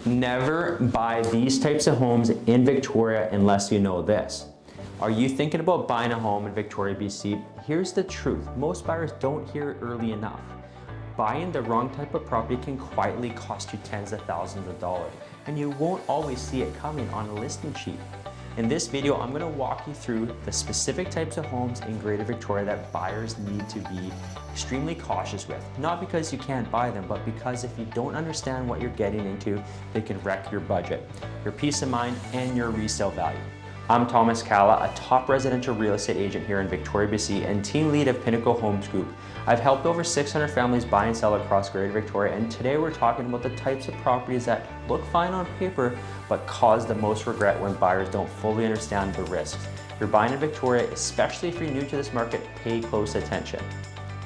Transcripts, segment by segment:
Never buy these types of homes in Victoria unless you know this. Are you thinking about buying a home in Victoria, BC? Here's the truth. Most buyers don't hear it early enough. Buying the wrong type of property can quietly cost you tens of thousands of dollars, and you won't always see it coming on a listing sheet. In this video, I'm going to walk you through the specific types of homes in Greater Victoria that buyers need to be extremely cautious with. Not because you can't buy them, but because if you don't understand what you're getting into, they can wreck your budget, your peace of mind, and your resale value. I'm Thomas Calla, a top residential real estate agent here in Victoria, BC, and team lead of Pinnacle Homes Group. I've helped over 600 families buy and sell across Greater Victoria, and today we're talking about the types of properties that look fine on paper, but cause the most regret when buyers don't fully understand the risks. If you're buying in Victoria, especially if you're new to this market, pay close attention.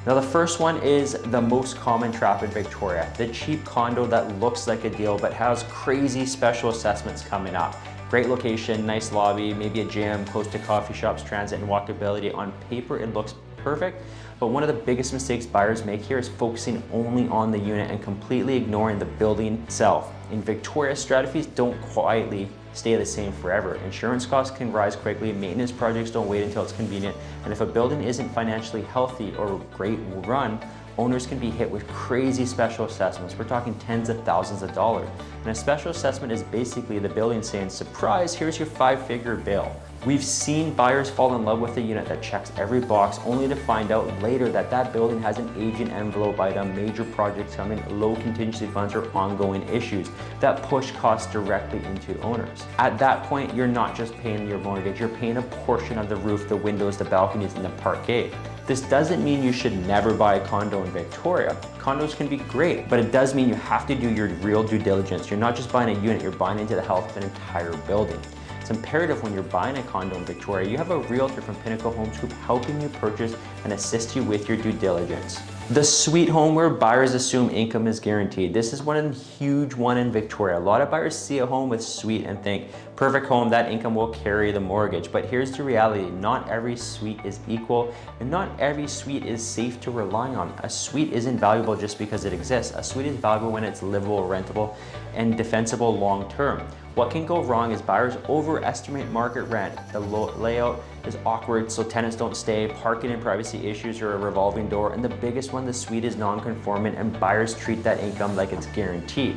Now the first one is the most common trap in Victoria, the cheap condo that looks like a deal but has crazy special assessments coming up. Great location, nice lobby, maybe a gym, close to coffee shops, transit, and walkability. On paper, it looks perfect, but one of the biggest mistakes buyers make here is focusing only on the unit and completely ignoring the building itself. In Victoria, strategies don't quietly stay the same forever. Insurance costs can rise quickly, maintenance projects don't wait until it's convenient, and if a building isn't financially healthy or great run, owners can be hit with crazy special assessments. We're talking tens of thousands of dollars. And a special assessment is basically the building saying, surprise, here's your 5-figure bill. We've seen buyers fall in love with a unit that checks every box only to find out later that that building has an aging envelope item, major projects coming, low contingency funds, or ongoing issues that push costs directly into owners. At that point, you're not just paying your mortgage, you're paying a portion of the roof, the windows, the balconies, and the parquet. This doesn't mean you should never buy a condo in Victoria. Condos can be great, but it does mean you have to do your real due diligence. You're not just buying a unit, you're buying into the health of an entire building. It's imperative when you're buying a condo in Victoria, you have a realtor from Pinnacle Homes Group helping you purchase and assist you with your due diligence. The sweet home where buyers assume income is guaranteed. This is one huge one in Victoria. A lot of buyers see a home with suite and think, perfect home, that income will carry the mortgage. But here's the reality, not every suite is equal and not every suite is safe to rely on. A suite isn't valuable just because it exists. A suite is valuable when it's livable, rentable, and defensible long term. What can go wrong is buyers overestimate market rent. The layout is awkward, so tenants don't stay, parking and privacy issues are a revolving door, and the biggest one, the suite is non-conforming, and buyers treat that income like it's guaranteed.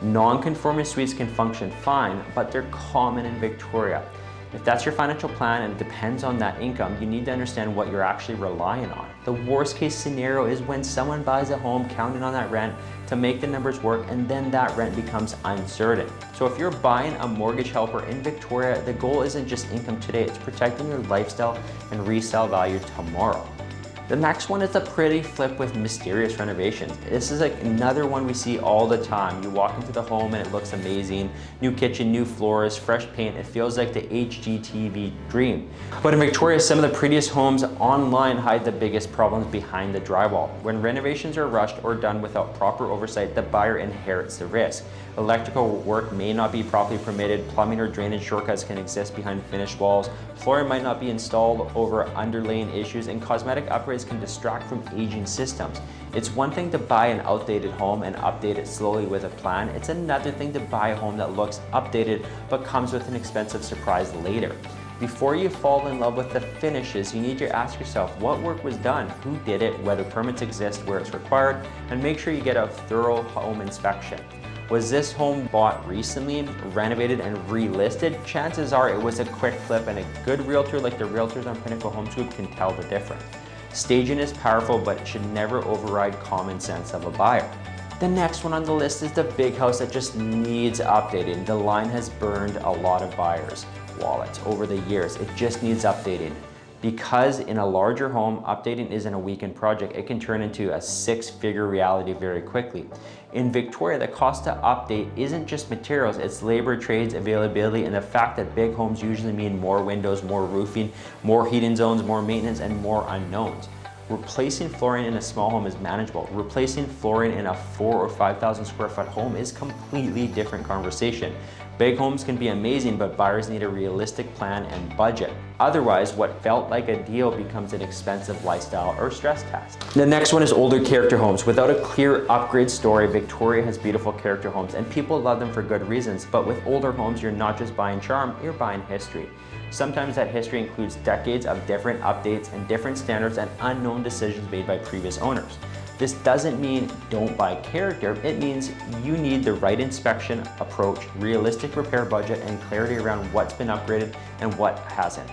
Non-conforming suites can function fine, but they're common in Victoria. If that's your financial plan and it depends on that income, you need to understand what you're actually relying on. The worst case scenario is when someone buys a home counting on that rent to make the numbers work, and then that rent becomes uncertain. So if you're buying a mortgage helper in Victoria, the goal isn't just income today, it's protecting your lifestyle and resale value tomorrow. The next one is the pretty flip with mysterious renovations. This is like another one we see all the time. You walk into the home and it looks amazing. New kitchen, new floors, fresh paint. It feels like the HGTV dream. But in Victoria, some of the prettiest homes online hide the biggest problems behind the drywall. When renovations are rushed or done without proper oversight, the buyer inherits the risk. Electrical work may not be properly permitted, plumbing or drainage shortcuts can exist behind finished walls, flooring might not be installed over underlaying issues, and cosmetic upgrades can distract from aging systems. It's one thing to buy an outdated home and update it slowly with a plan. It's another thing to buy a home that looks updated but comes with an expensive surprise later. Before you fall in love with the finishes, you need to ask yourself what work was done, who did it, whether permits exist where it's required, and make sure you get a thorough home inspection. Was this home bought recently, renovated, and relisted? Chances are it was a quick flip, and a good realtor like the realtors on Pinnacle Homes Group can tell the difference. Staging is powerful, but it should never override common sense of a buyer. The next one on the list is the big house that just needs updating. The line has burned a lot of buyers' wallets over the years. It just needs updating. Because in a larger home, updating isn't a weekend project, it can turn into a 6-figure reality very quickly. In Victoria, the cost to update isn't just materials, it's labor, trades, availability, and the fact that big homes usually mean more windows, more roofing, more heating zones, more maintenance, and more unknowns. Replacing flooring in a small home is manageable. Replacing flooring in a 4,000 or 5,000 square foot home is completely different conversation. Big homes can be amazing, but buyers need a realistic plan and budget. Otherwise, what felt like a deal becomes an expensive lifestyle or stress test. The next one is older character homes. Without a clear upgrade story, Victoria has beautiful character homes and people love them for good reasons. But with older homes, you're not just buying charm, you're buying history. Sometimes that history includes decades of different updates and different standards and unknown decisions made by previous owners. This doesn't mean don't buy character, it means you need the right inspection approach, realistic repair budget, and clarity around what's been upgraded and what hasn't.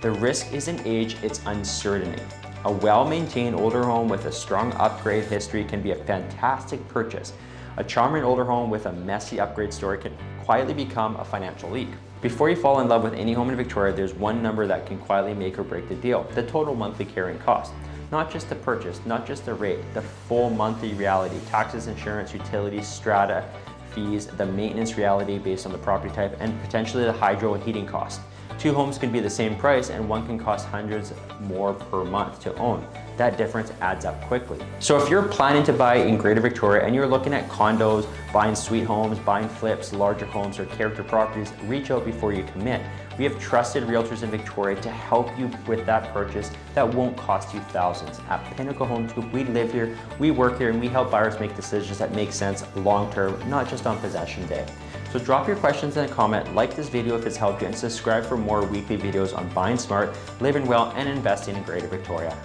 The risk isn't age, it's uncertainty. A well-maintained older home with a strong upgrade history can be a fantastic purchase. A charming older home with a messy upgrade story can quietly become a financial leak. Before you fall in love with any home in Victoria, there's one number that can quietly make or break the deal: the total monthly carrying cost. Not just the purchase, not just the rate, the full monthly reality: taxes, insurance, utilities, strata, fees, the maintenance reality based on the property type, and potentially the hydro and heating cost. Two homes can be the same price and one can cost hundreds more per month to own. That difference adds up quickly. So if you're planning to buy in Greater Victoria and you're looking at condos, buying suite homes, buying flips, larger homes, or character properties, reach out before you commit. We have trusted realtors in Victoria to help you with that purchase that won't cost you thousands. At Pinnacle Homes Group, we live here, we work here, and we help buyers make decisions that make sense long-term, not just on possession day. So drop your questions in a comment, like this video if it's helped you, and subscribe for more weekly videos on buying smart, living well, and investing in Greater Victoria.